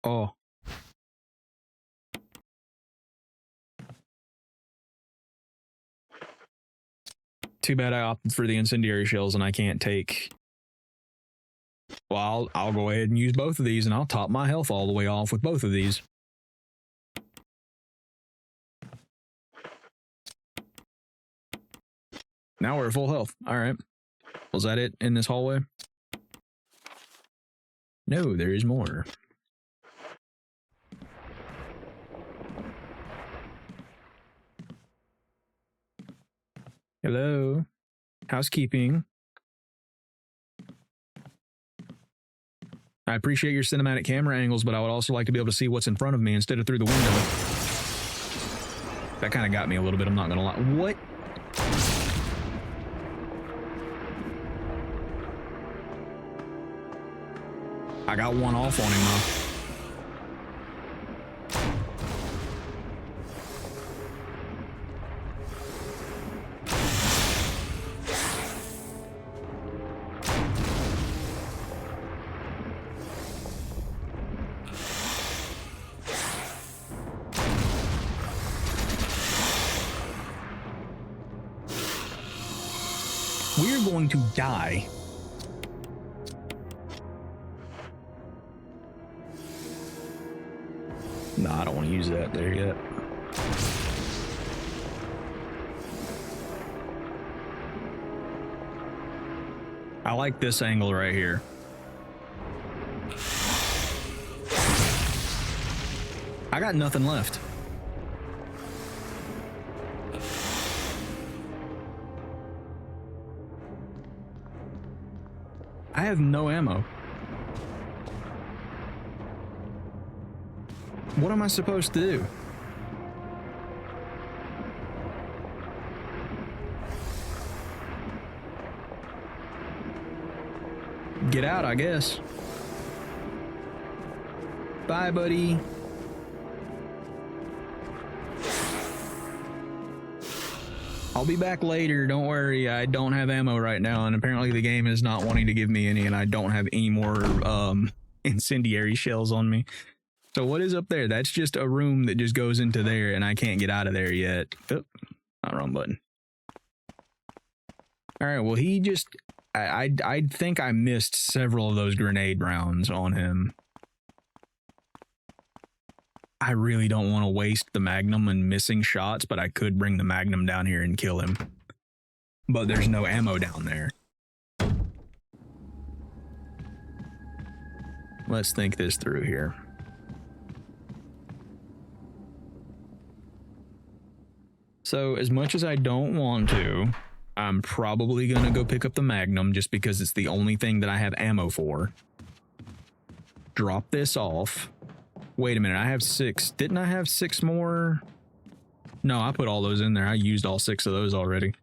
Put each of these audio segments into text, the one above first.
Oh. Too bad I opted for the incendiary shells and I can't take... Well, I'll go ahead and use both of these and I'll top my health all the way off with both of these. Now we're at full health. All right. Was that it in this hallway? No, there is more. Hello. Housekeeping. I appreciate your cinematic camera angles, but I would also like to be able to see what's in front of me instead of through the window. That kind of got me a little bit, I'm not gonna lie. What? I got one off on him though. We're going to die. No, I don't want to use that there yet. I like this angle right here. I got nothing left. I have no ammo. What am I supposed to do? Get out, I guess. Bye, buddy. I'll be back later, don't worry. I don't have ammo right now, and apparently the game is not wanting to give me any, and I don't have any more incendiary shells on me. So what is up there? That's just a room that just goes into there, and I can't get out of there yet. Oh, not wrong button. All right, well, he just... I think I missed several of those grenade rounds on him. I really don't want to waste the Magnum and missing shots, but I could bring the Magnum down here and kill him. But there's no ammo down there. Let's think this through here. So as much as I don't want to, I'm probably going to go pick up the Magnum just because it's the only thing that I have ammo for. Drop this off. Wait a minute, I have 6. Didn't I have 6 more? No, I put all those in there. I used all 6 of those already.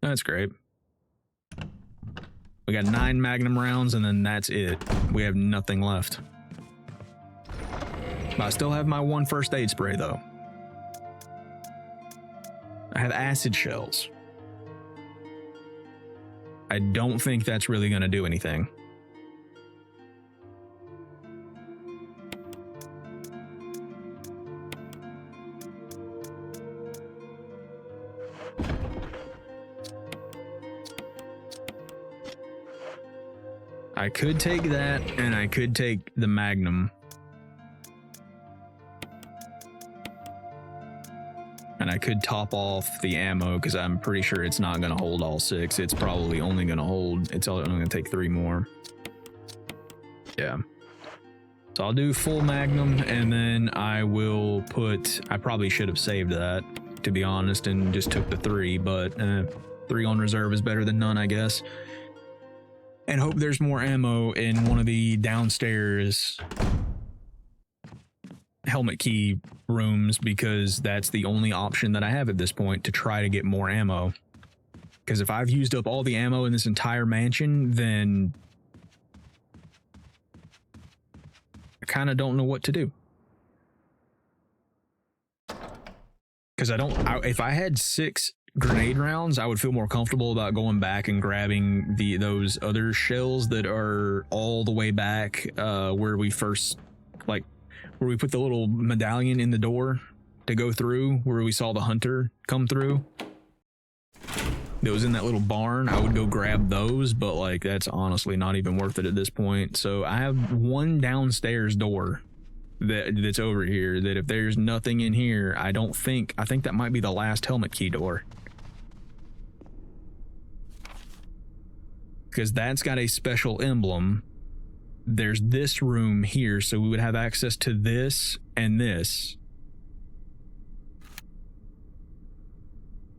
That's great. We got 9 Magnum rounds and then that's it. We have nothing left. But I still have my 1 first aid spray though. I have acid shells. I don't think that's really going to do anything. I could take that, and I could take the Magnum. And I could top off the ammo, because I'm pretty sure it's not going to hold all 6. It's probably only going to hold, it's only going to take 3 more. Yeah. So I'll do full Magnum, and then I will put, I probably should have saved that, to be honest, and just took the 3, but 3 on reserve is better than none, I guess. And hope there's more ammo in one of the downstairs helmet key rooms, because that's the only option that I have at this point to try to get more ammo. Because if I've used up all the ammo in this entire mansion, then I kind of don't know what to do. Because if I had 6 grenade rounds, I would feel more comfortable about going back and grabbing those other shells that are all the way back where we first, like, where we put the little medallion in the door to go through, where we saw the hunter come through. That was in that little barn. I would go grab those, but like that's honestly not even worth it at this point. So I have one downstairs door that's over here that if there's nothing in here, I think that might be the last helmet key door. Because that's got a special emblem. There's this room here, so we would have access to this and this.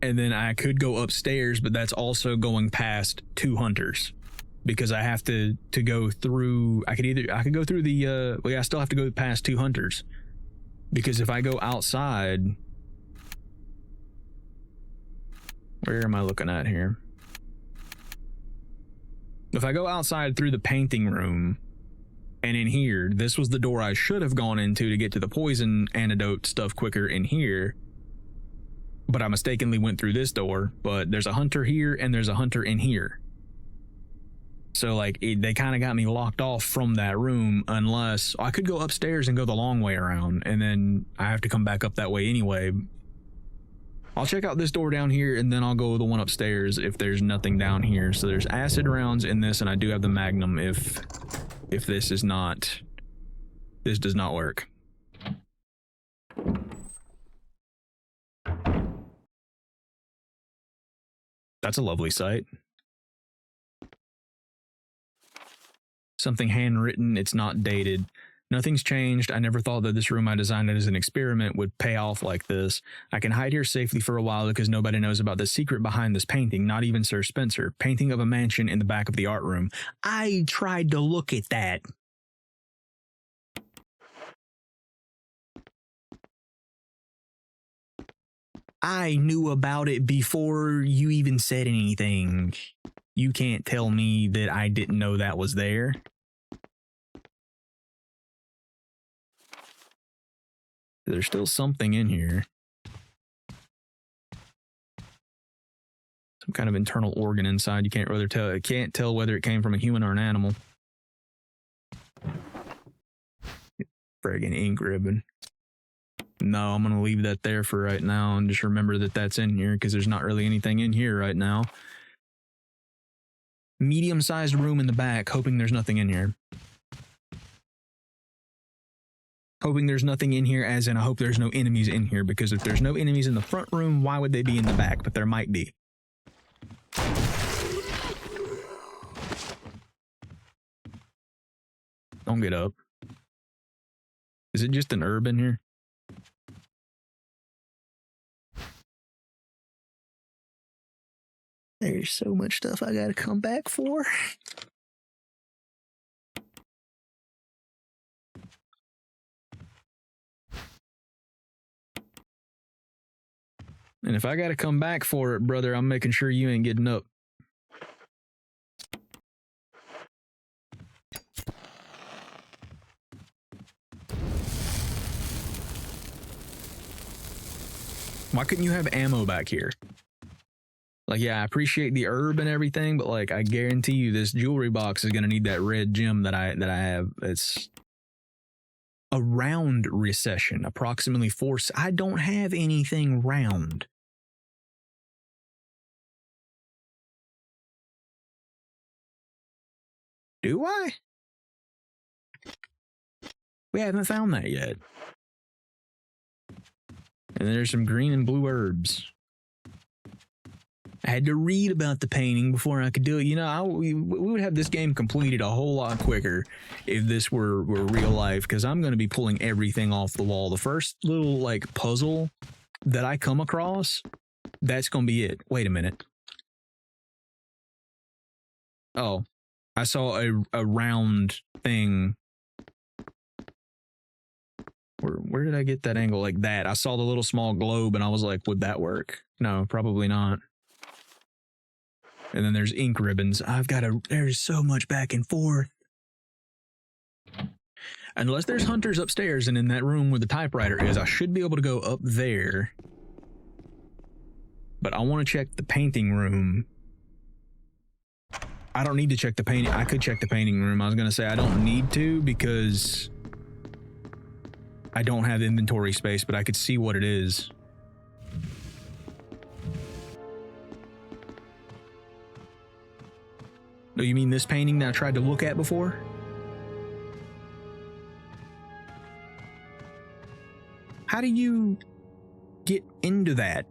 And then I could go upstairs, but that's also going past 2 hunters. Because I have to go through, I could go through the, well, yeah, I still have to go past 2 hunters. Because if I go outside, where am I looking at here? If I go outside through the painting room, and in here, this was the door I should have gone into to get to the poison antidote stuff quicker in here. But I mistakenly went through this door, but there's a hunter here and there's a hunter in here. So like they kind of got me locked off from that room, unless I could go upstairs and go the long way around, and then I have to come back up that way anyway. I'll check out this door down here and then I'll go the one upstairs if there's nothing down here. So there's acid rounds in this, and I do have the magnum if this does not work. That's a lovely sight. Something handwritten, it's not dated. Nothing's changed. I never thought that this room I designed as an experiment would pay off like this. I can hide here safely for a while because nobody knows about the secret behind this painting, not even Sir Spencer. Painting of a mansion in the back of the art room. I tried to look at that. I knew about it before you even said anything. You can't tell me that I didn't know that was there. There's still something in here. Some kind of internal organ inside. You can't really tell. I can't tell whether it came from a human or an animal. Friggin' ink ribbon. No, I'm gonna leave that there for right now and just remember that that's in here because there's not really anything in here right now. Medium-sized room in the back, hoping there's nothing in here. Hoping there's nothing in here, as in I hope there's no enemies in here, because if there's no enemies in the front room, why would they be in the back? But there might be. Don't get up. Is it just an herb in here? There's so much stuff I gotta come back for. And if I gotta come back for it, brother, I'm making sure you ain't getting up. Why couldn't you have ammo back here? Like, yeah, I appreciate the herb and everything, but like, I guarantee you this jewelry box is gonna need that red gem that I have. It's a round recession, approximately 4. I don't have anything round. Do I? We haven't found that yet. And then there's some green and blue herbs. I had to read about the painting before I could do it. You know, we would have this game completed a whole lot quicker if this were real life, because I'm going to be pulling everything off the wall. The first little, like, puzzle that I come across, that's going to be it. Wait a minute. Oh, I saw a round thing. Where did I get that angle like that? I saw the little small globe and I was like, would that work? No, probably not. And then there's ink ribbons. There's so much back and forth. Unless there's hunters upstairs and in that room where the typewriter is, I should be able to go up there. But I want to check the painting room. I don't need to check the painting. I could check the painting room. I was going to say I don't need to because I don't have inventory space, but I could see what it is. Oh, you mean this painting that I tried to look at before? How do you get into that?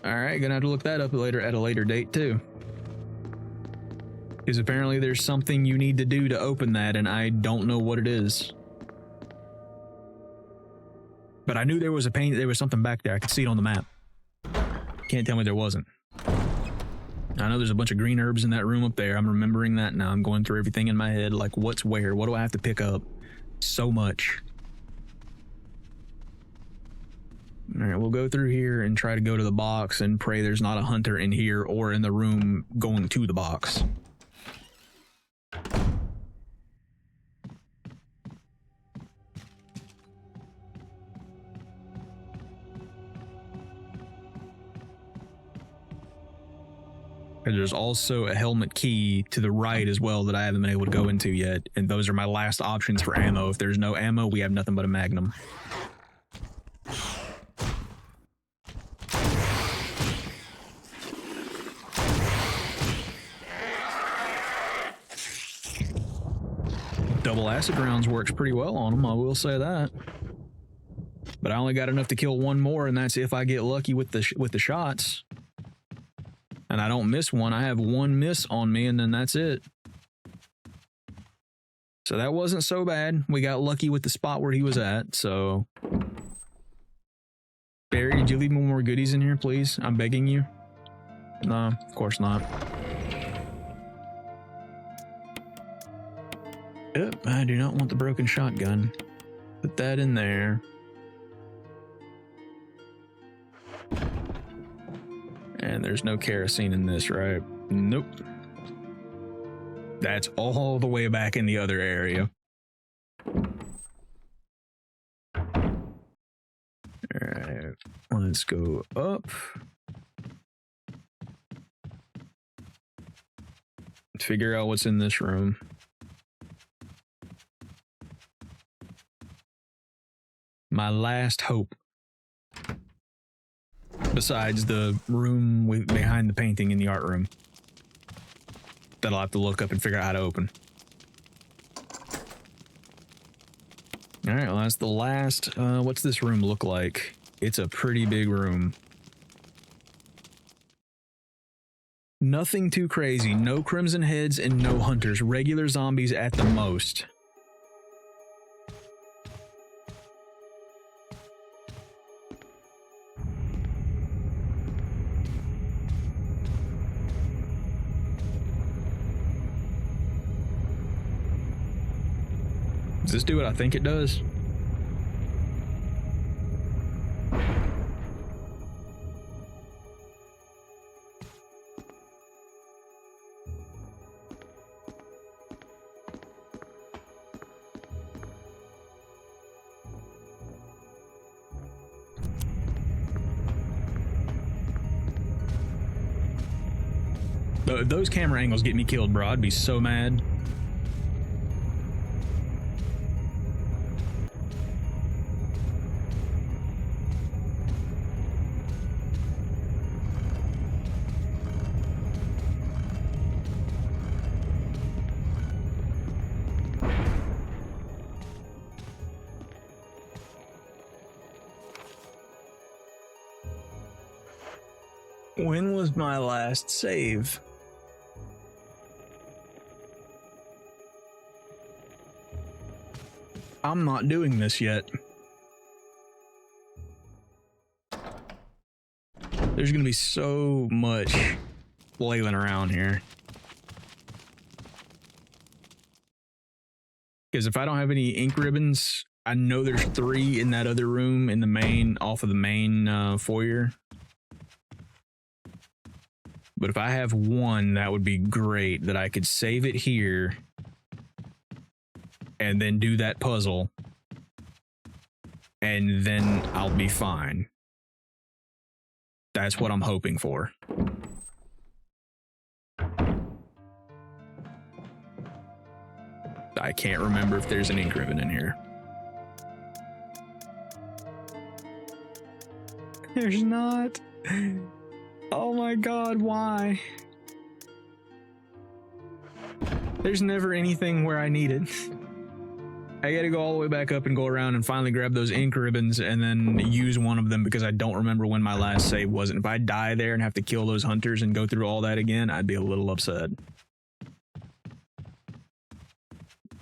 All right, gonna have to look that up later at a later date too. Because apparently there's something you need to do to open that, and I don't know what it is. But I knew there was something back there. I could see it on the map. Can't tell me there wasn't. I know there's a bunch of green herbs in that room up there. I'm remembering that now. I'm going through everything in my head, like what's where? What do I have to pick up? So much. All right, we'll go through here and try to go to the box and pray there's not a hunter in here or in the room going to the box. There's also a helmet key to the right as well that I haven't been able to go into yet, and those are my last options for ammo. If there's no ammo, we have nothing but a magnum. Double acid rounds works pretty well on them, I will say that. But I only got enough to kill one more, and that's if I get lucky with the shots. And I don't miss one. I have one miss on me, and then that's it. So that wasn't so bad. We got lucky with the spot where he was at, so... Barry, did you leave me more goodies in here, please? I'm begging you. No, of course not. Yep, I do not want the broken shotgun. Put that in there. And there's no kerosene in this, right? Nope. That's all the way back in the other area. Alright, let's go up. Figure out what's in this room. My last hope. Besides the room behind the painting in the art room. That I'll have to look up and figure out how to open. Alright, well that's the last. What's this room look like? It's a pretty big room. Nothing too crazy. No crimson heads and no hunters. Regular zombies at the most. Does this do what I think it does? Those camera angles get me killed, bro. I'd be so mad. When was my last save? I'm not doing this yet. There's gonna be so much flailing around here. Because if I don't have any ink ribbons, I know there's 3 in that other room in the main, off of the main foyer. But if I have one, that would be great, that I could save it here and then do that puzzle, and then I'll be fine. That's what I'm hoping for. I can't remember if there's an ink ribbon in here. There's not. Oh my god, why? There's never anything where I need it. I gotta go all the way back up and go around and finally grab those ink ribbons and then use one of them because I don't remember when my last save was. And if I die there and have to kill those hunters and go through all that again, I'd be a little upset.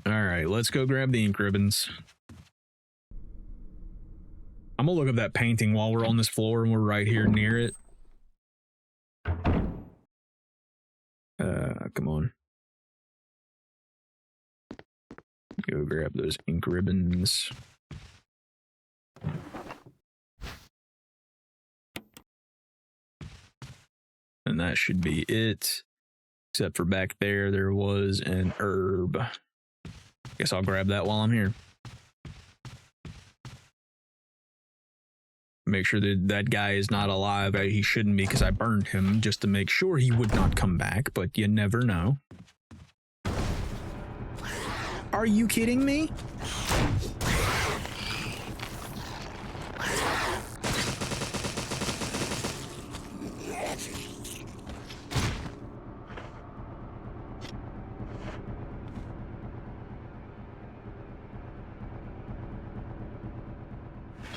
Alright, let's go grab the ink ribbons. I'm gonna look up that painting while we're on this floor and we're right here near it. Come on. Go grab those ink ribbons. And that should be it. Except for back there, there was an herb. Guess I'll grab that while I'm here. Make sure that that guy is not alive. He shouldn't be because I burned him just to make sure he would not come back, but you never know. Are you kidding me?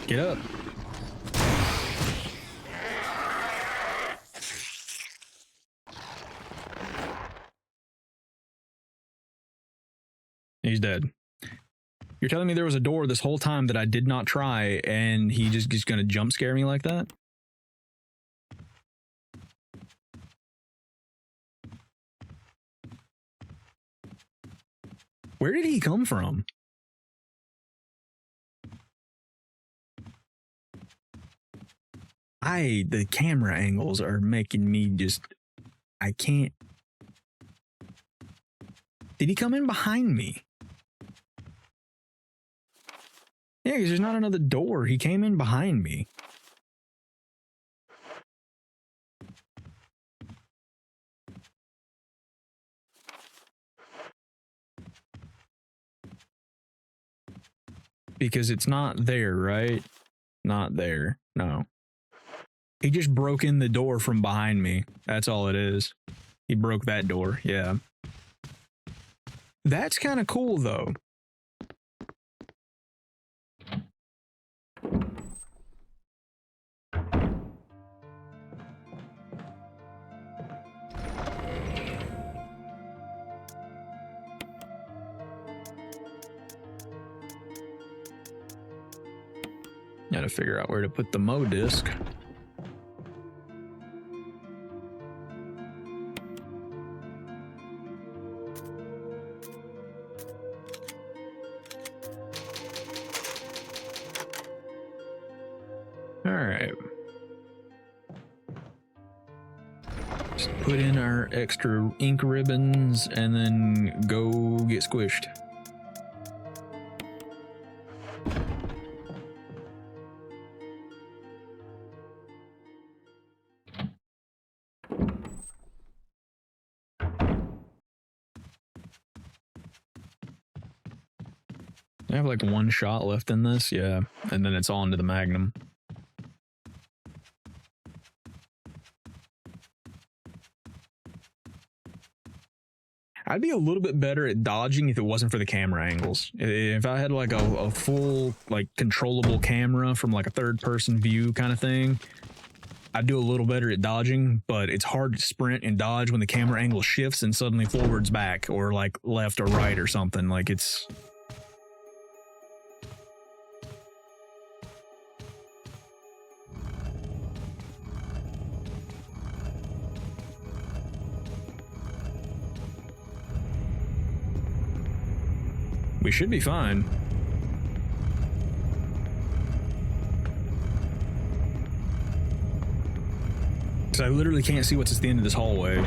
Get up. He's dead. You're telling me there was a door this whole time that I did not try and he just gonna jump scare me like that? Where did he come from? The camera angles are making me just, I can't. Did he come in behind me? Yeah, because there's not another door. He came in behind me. Because it's not there, right? Not there. No. He just broke in the door from behind me. That's all it is. He broke that door. Yeah. That's kind of cool, though. Gotta figure out where to put the Mo disc. Alright. Just put in our extra ink ribbons and then go get squished. I have like one shot left in this, yeah, and then it's on to the Magnum. I'd be a little bit better at dodging if it wasn't for the camera angles. If I had like a full like controllable camera from like a third person view kind of thing, I'd do a little better at dodging, but it's hard to sprint and dodge when the camera angle shifts and suddenly forwards back or like left or right or something. Like it's... We should be fine. So I literally can't see what's at the end of this hallway.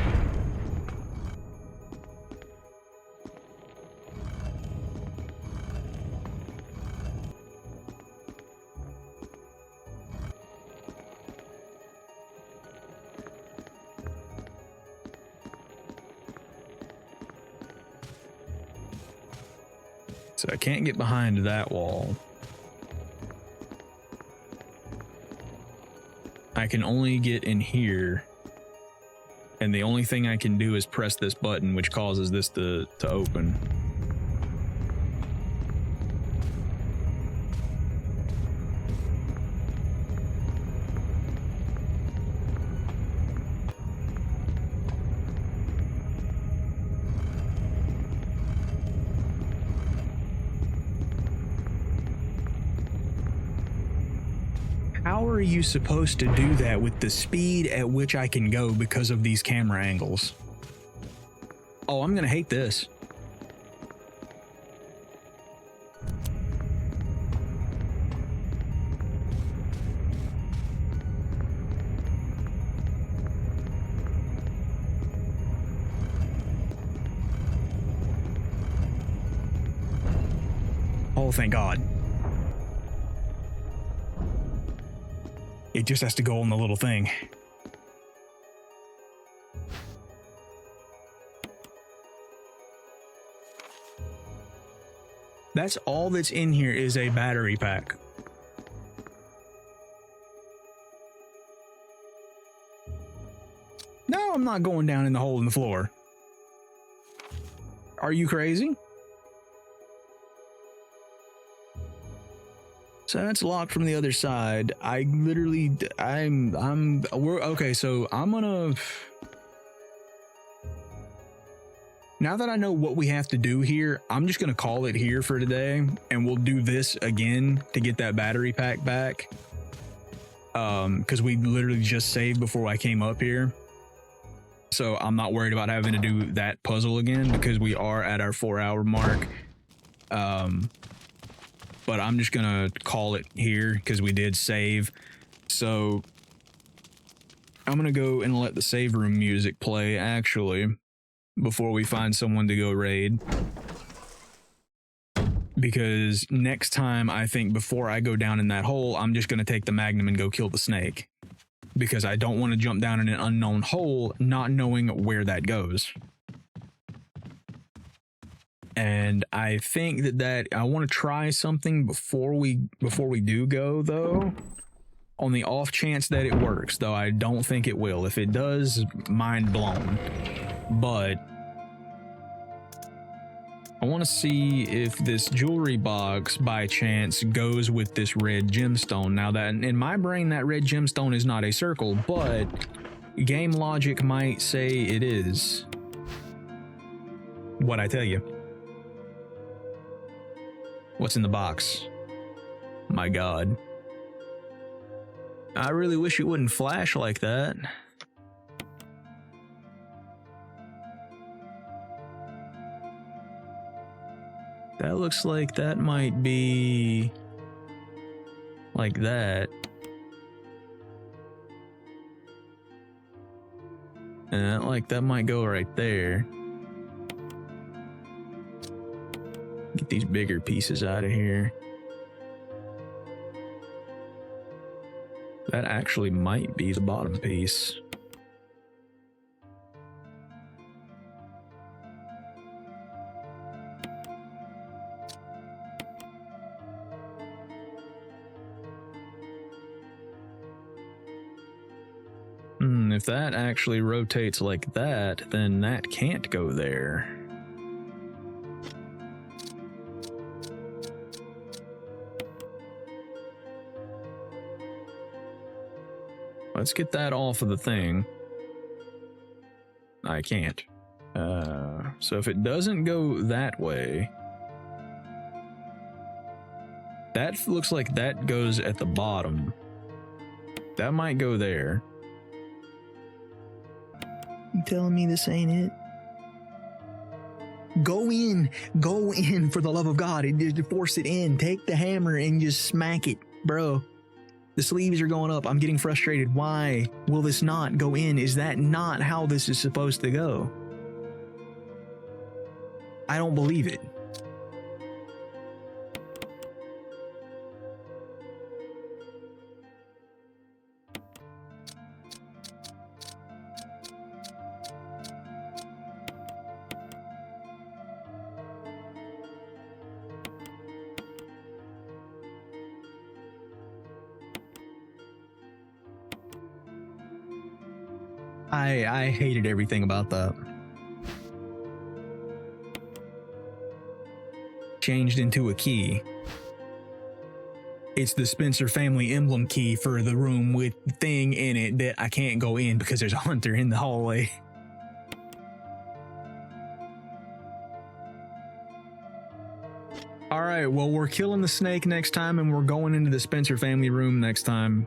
So I can't get behind that wall. I can only get in here. And the only thing I can do is press this button, which causes this to open. How are you supposed to do that with the speed at which I can go because of these camera angles? Oh, I'm gonna hate this. Oh, thank God. It just has to go on the little thing. That's all that's in here is a battery pack. No, I'm not going down in the hole in the floor. Are you crazy? So that's locked from the other side. I literally, we're okay. So I'm gonna, now that I know what we have to do here, I'm just gonna call it here for today, and we'll do this again to get that battery pack back. Because we literally just saved before I came up here. So I'm not worried about having to do that puzzle again because we are at our 4-hour mark. But I'm just gonna call it here because we did save. So I'm gonna go and let the save room music play actually before we find someone to go raid. Because next time, I think before I go down in that hole, I'm just gonna take the Magnum and go kill the snake. Because I don't want to jump down in an unknown hole not knowing where that goes. And I think that I want to try something before we do go though, on the off chance that it works, though I don't think it will. If it does, mind blown. But I want to see if this jewelry box by chance goes with this red gemstone. Now that in my brain that red gemstone is not a circle, but game logic might say it is. What'd I tell you? What's in the box? My God. I really wish it wouldn't flash like that. That looks like that might be like that. And like that might go right there. Get these bigger pieces out of here. That actually might be the bottom piece. If that actually rotates like that, then that can't go there. Let's get that off of the thing. I can't. So if it doesn't go that way, that looks like that goes at the bottom. That might go there. You telling me this ain't it? Go in for the love of God, and just force it in. Take the hammer and just smack it, bro. The sleeves are going up. I'm getting frustrated. Why will this not go in? Is that not how this is supposed to go? I don't believe it. I hated everything about that. Changed into a key. It's the Spencer family emblem key for the room with the thing in it that I can't go in because there's a hunter in the hallway. All right, well, we're killing the snake next time and we're going into the Spencer family room next time.